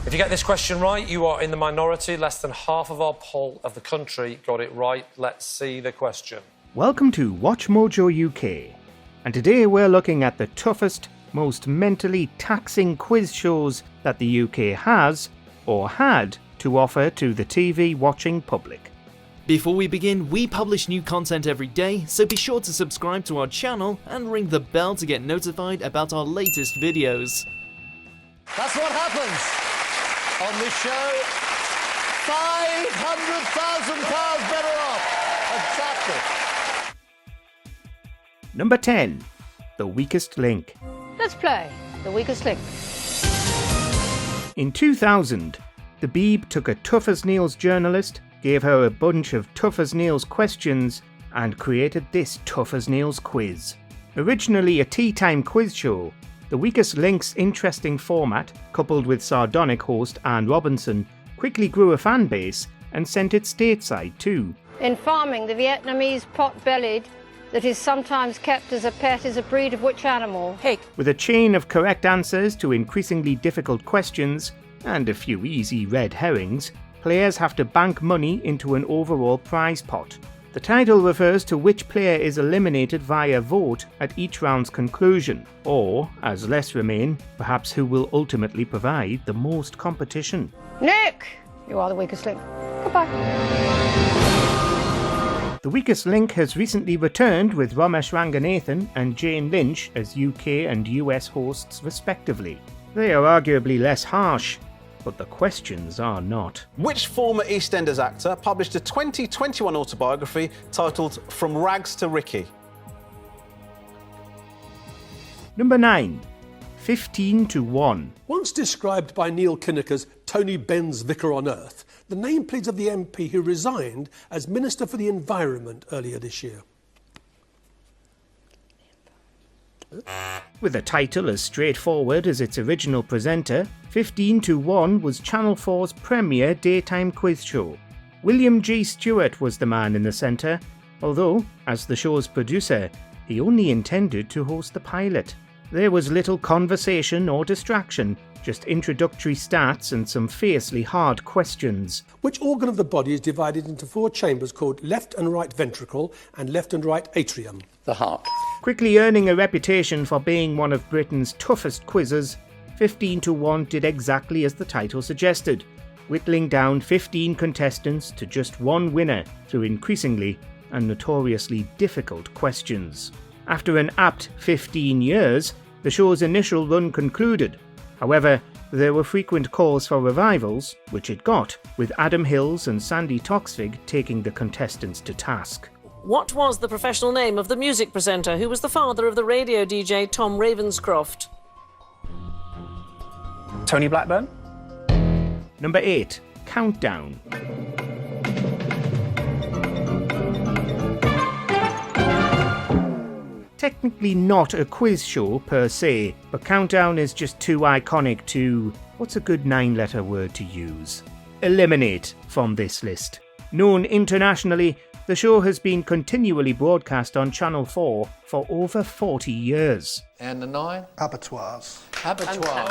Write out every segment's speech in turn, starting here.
If you get this question right, you are in the minority. Less than half of our poll of the country got it right. Let's see the question. Welcome to WatchMojoUK, and today we're looking at the toughest, most mentally taxing quiz shows that the UK has, or had, to offer to the TV watching public. Before we begin, we publish new content every day, so be sure to subscribe to our channel and ring the bell to get notified about our latest videos. That's what happens on this show. £500,000 better off. Exactly. Number 10. The Weakest Link. Let's play The Weakest Link. In 2000, the Beeb took a Tough as Nails journalist, gave her a bunch of Tough as Nails questions, and created this Tough as Nails quiz. Originally a tea time quiz show, The Weakest Link's interesting format, coupled with sardonic host Anne Robinson, quickly grew a fan base and sent it stateside too. In farming, the Vietnamese pot-bellied that is sometimes kept as a pet is a breed of which animal? Pig. With a chain of correct answers to increasingly difficult questions, and a few easy red herrings, players have to bank money into an overall prize pot. The title refers to which player is eliminated via vote at each round's conclusion, or, as less remain, perhaps who will ultimately provide the most competition. Nick! You are the weakest link. Goodbye. The Weakest Link has recently returned with Ramesh Ranganathan and Jane Lynch as UK and US hosts respectively. They are arguably less harsh, but the questions are not. Which former EastEnders actor published a 2021 autobiography titled From Rags to Ricky? Number 9. 15 to 1. Once described by Neil Kinnock's Tony Benn's Vicar on Earth, the nameplate of the MP who resigned as Minister for the Environment earlier this year. With a title as straightforward as its original presenter, 15 to 1 was Channel 4's premier daytime quiz show. William G. Stewart was the man in the centre, although, as the show's producer, he only intended to host the pilot. There was little conversation or distraction, just introductory stats and some fiercely hard questions. Which organ of the body is divided into 4 chambers called left and right ventricle and left and right atrium? The heart. Quickly earning a reputation for being one of Britain's toughest quizzes, 15 to 1 did exactly as the title suggested, whittling down 15 contestants to just one winner through increasingly and notoriously difficult questions. After an apt 15 years, the show's initial run concluded. However, there were frequent calls for revivals, which it got, with Adam Hills and Sandy Toksvig taking the contestants to task. What was the professional name of the music presenter who was the father of the radio DJ Tom Ravenscroft? Tony Blackburn? Number 8. Countdown. Technically not a quiz show per se, but Countdown is just too iconic to, what's a good 9-letter word to use? Eliminate from this list. Known internationally, the show has been continually broadcast on Channel 4 for over 40 years. And the 9? Abattoirs. Abattoirs.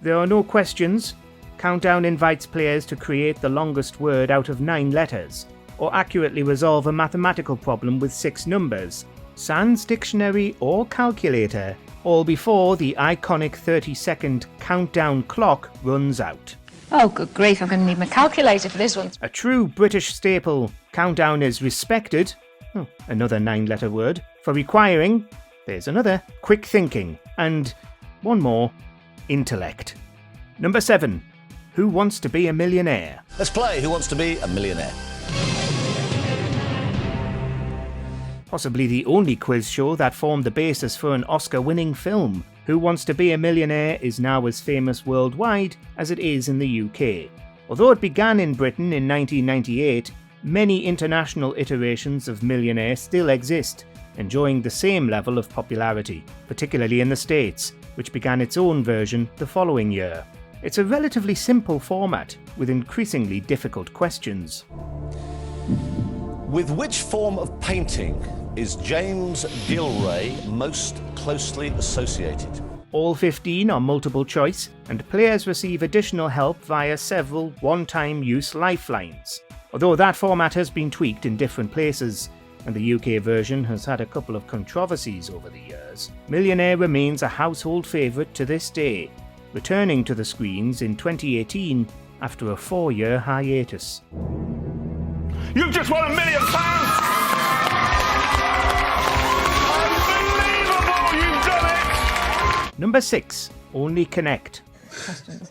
There are no questions. Countdown invites players to create the longest word out of 9 letters, or accurately resolve a mathematical problem with 6 numbers, sans dictionary or calculator, all before the iconic 30-second countdown clock runs out. Oh, good grief, I'm going to need my calculator for this one. A true British staple, Countdown is respected, another 9-letter word, for requiring, there's another, quick thinking, and one more, intellect. Number 7. Who Wants to Be a Millionaire? Let's play Who Wants to Be a Millionaire? Possibly the only quiz show that formed the basis for an Oscar-winning film. Who Wants to Be a Millionaire is now as famous worldwide as it is in the UK. Although it began in Britain in 1998, many international iterations of Millionaire still exist, enjoying the same level of popularity, particularly in the States, which began its own version the following year. It's a relatively simple format, with increasingly difficult questions. With which form of painting is James Gillray most closely associated? All 15 are multiple choice, and players receive additional help via several one-time use lifelines. Although that format has been tweaked in different places, and the UK version has had a couple of controversies over the years, Millionaire remains a household favourite to this day, returning to the screens in 2018 after a 4-year hiatus. You've just won £1 million! Unbelievable! You've done it! Number 6. Only Connect.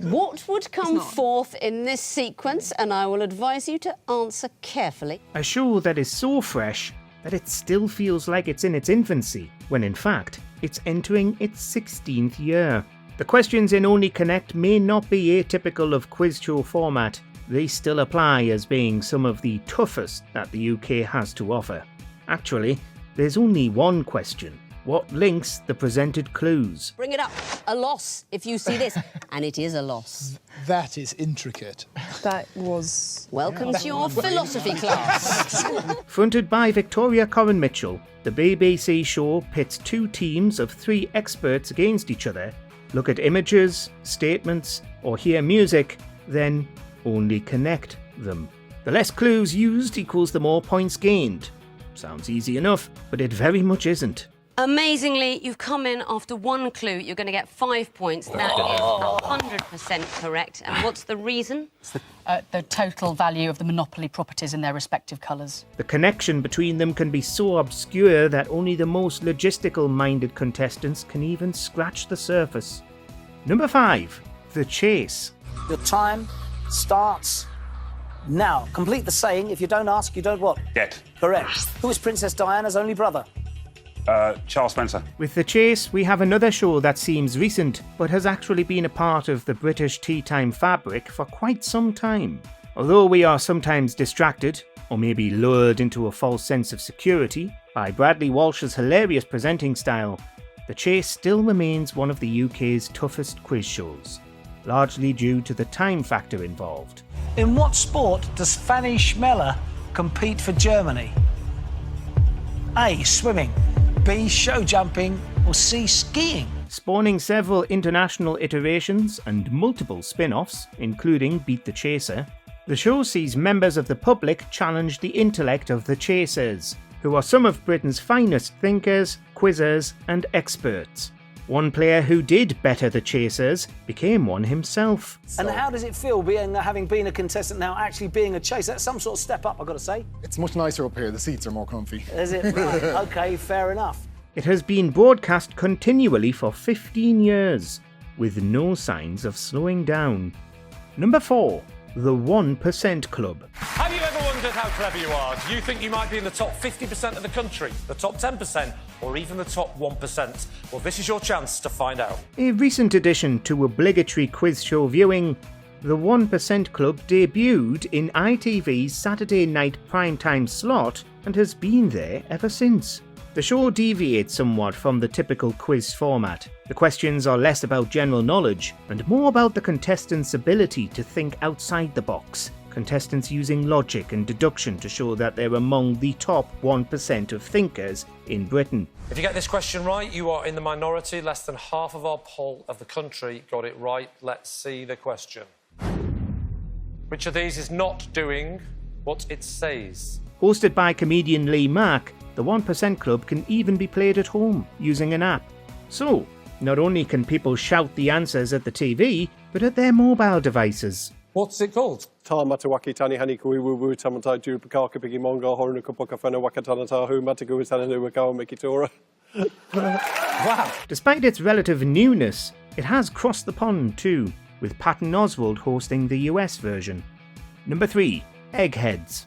What would come forth in this sequence? And I will advise you to answer carefully. A show that is so fresh that it still feels like it's in its infancy, when in fact, it's entering its 16th year. The questions in Only Connect may not be atypical of quiz show format. They still apply as being some of the toughest that the UK has to offer. Actually, there's only one question. What links the presented clues? Bring it up. A loss, if you see this. And it is a loss. That is intricate. That was... Welcome to your philosophy class. Fronted by Victoria Corrin Mitchell, the BBC show pits 2 teams of 3 experts against each other, look at images, statements, or hear music, then only connect them. The less clues used equals the more points gained. Sounds easy enough, but it very much isn't. Amazingly, you've come in after 1 clue. You're going to get 5 points. That is 100% correct. And what's the reason? the total value of the monopoly properties in their respective colours. The connection between them can be so obscure that only the most logistical-minded contestants can even scratch the surface. Number 5. The Chase. Your time starts now. Complete the saying, if you don't ask, you don't what? Get. Correct. Who is Princess Diana's only brother? Charles Spencer. With The Chase, we have another show that seems recent, but has actually been a part of the British tea time fabric for quite some time. Although we are sometimes distracted, or maybe lured into a false sense of security, by Bradley Walsh's hilarious presenting style, The Chase still remains one of the UK's toughest quiz shows, largely due to the time factor involved. In what sport does Fanny Schmeller compete for Germany? A. Swimming. B. Show jumping. Or C. Skiing. Spawning several international iterations and multiple spin-offs, including Beat the Chaser, the show sees members of the public challenge the intellect of the chasers, who are some of Britain's finest thinkers, quizzers and experts. One player who did better the chasers became one himself. And how does it feel having been a contestant now actually being a chaser? That's some sort of step up, I've got to say. It's much nicer up here. The seats are more comfy. Is it? Right. OK, fair enough. It has been broadcast continually for 15 years, with no signs of slowing down. Number 4. The 1% Club. Have you ever wondered how clever you are? Do you think you might be in the top 50% of the country, the top 10%, or even the top 1%? Well, this is your chance to find out. A recent addition to obligatory quiz show viewing, the 1% Club debuted in ITV's Saturday night primetime slot and has been there ever since. The show deviates somewhat from the typical quiz format. The questions are less about general knowledge and more about the contestants' ability to think outside the box. Contestants using logic and deduction to show that they're among the top 1% of thinkers in Britain. If you get this question right, you are in the minority. Less than half of our poll of the country got it right. Let's see the question. Which of these is not doing what it says? Hosted by comedian Lee Mack, the 1% Club can even be played at home using an app. So, not only can people shout the answers at the TV, but at their mobile devices. What's it called? Matawaki Tani Haniku Woo Tamantai Jupaka Piggy Monga Hornukapoka Fena Wakatanatahu Matagu Tananu Wakawa Mikitora. Wow! Despite its relative newness, it has crossed the pond too, with Patton Oswalt hosting the US version. Number 3. Eggheads.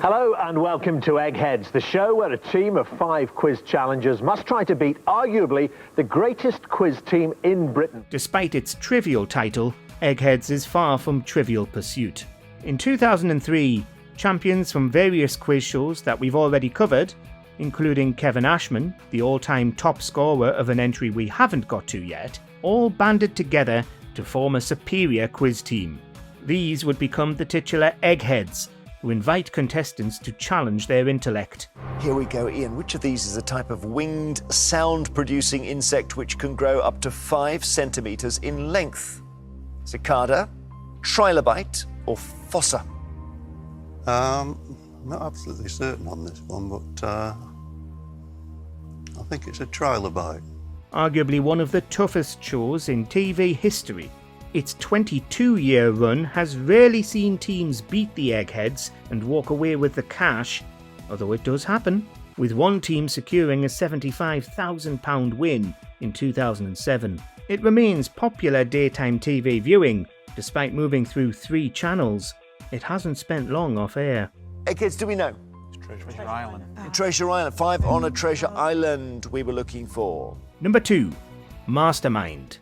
Hello and welcome to Eggheads, the show where a team of 5 quiz challengers must try to beat arguably the greatest quiz team in Britain. Despite its trivial title, Eggheads is far from trivial pursuit. In 2003, champions from various quiz shows that we've already covered, including Kevin Ashman, the all-time top scorer of an entry we haven't got to yet, all banded together to form a superior quiz team. These would become the titular Eggheads, who invite contestants to challenge their intellect. Here we go, Ian. Which of these is a type of winged, sound-producing insect which can grow up to 5 centimetres in length? Cicada, trilobite, or fossa? Not absolutely certain on this one, but I think it's a trilobite. Arguably one of the toughest shows in TV history. Its 22-year run has rarely seen teams beat the Eggheads and walk away with the cash, although it does happen, with one team securing a £75,000 win in 2007. It remains popular daytime TV viewing, despite moving through 3 channels. It hasn't spent long off air. Eggheads, do we know? Treasure Island. Treasure Island. 5 on a Treasure Island we were looking for. Number 2. Mastermind.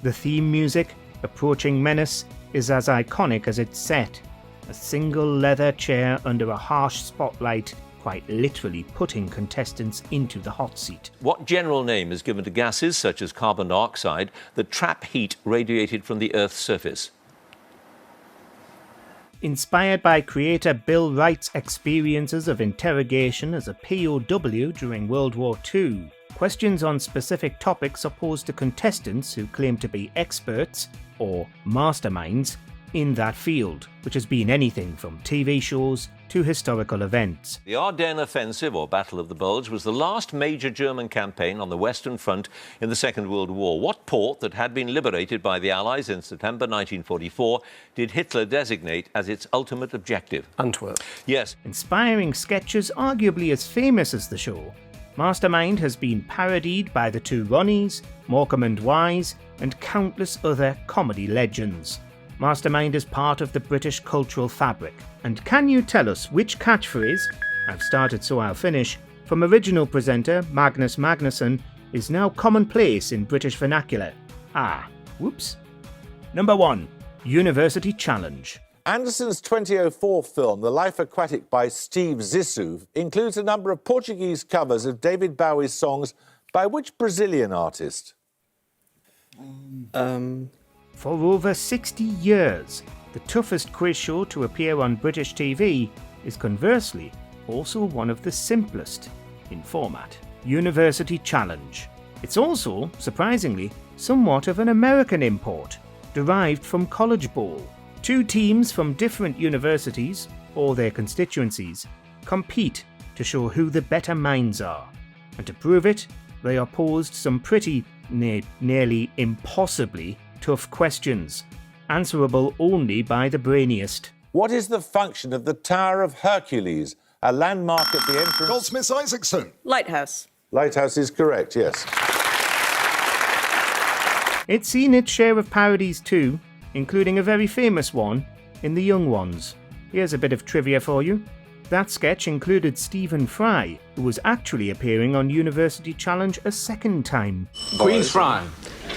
The theme music, Approaching Menace, is as iconic as its set. A single leather chair under a harsh spotlight, quite literally putting contestants into the hot seat. What general name is given to gases such as carbon dioxide that trap heat radiated from the Earth's surface? Inspired by creator Bill Wright's experiences of interrogation as a POW during World War II, questions on specific topics are posed to contestants who claim to be experts, or masterminds, in that field, which has been anything from TV shows to historical events. The Ardennes Offensive, or Battle of the Bulge, was the last major German campaign on the Western Front in the Second World War. What port that had been liberated by the Allies in September 1944 did Hitler designate as its ultimate objective? Antwerp. Yes. Inspiring sketches arguably as famous as the show, Mastermind has been parodied by the two Ronnies, Morecambe and Wise, and countless other comedy legends. Mastermind is part of the British cultural fabric. And can you tell us which catchphrase, I've started so I'll finish, from original presenter Magnus Magnusson is now commonplace in British vernacular? Whoops. Number 1. University Challenge. Anderson's 2004 film, The Life Aquatic by Steve Zissou, includes a number of Portuguese covers of David Bowie's songs by which Brazilian artist? For over 60 years, the toughest quiz show to appear on British TV is conversely also one of the simplest in format. University Challenge. It's also, surprisingly, somewhat of an American import, derived from College Bowl. 2 teams from different universities, or their constituencies, compete to show who the better minds are. And to prove it, they are posed some pretty, nearly impossibly tough questions, answerable only by the brainiest. What is the function of the Tower of Hercules, a landmark at the entrance? Goldsmiths Isaacson. Lighthouse. Lighthouse is correct, yes. It's seen its share of parodies too, including a very famous one in The Young Ones. Here's a bit of trivia for you. That sketch included Stephen Fry, who was actually appearing on University Challenge a second time. Queen's Fry.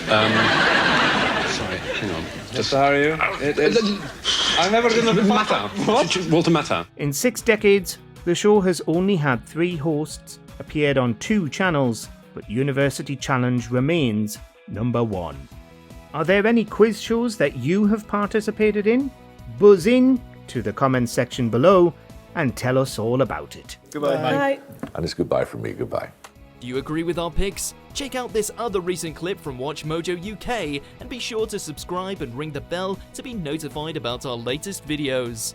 Sorry, hang on. Just how are you? I'm never going to matter. What? Walter Matter. In 6 decades, the show has only had 3 hosts, appeared on 2 channels, but University Challenge remains number 1. Are there any quiz shows that you have participated in? Buzz in to the comments section below and tell us all about it. Goodbye, Bye. And it's goodbye from me, goodbye. Do you agree with our picks? Check out this other recent clip from WatchMojoUK and be sure to subscribe and ring the bell to be notified about our latest videos.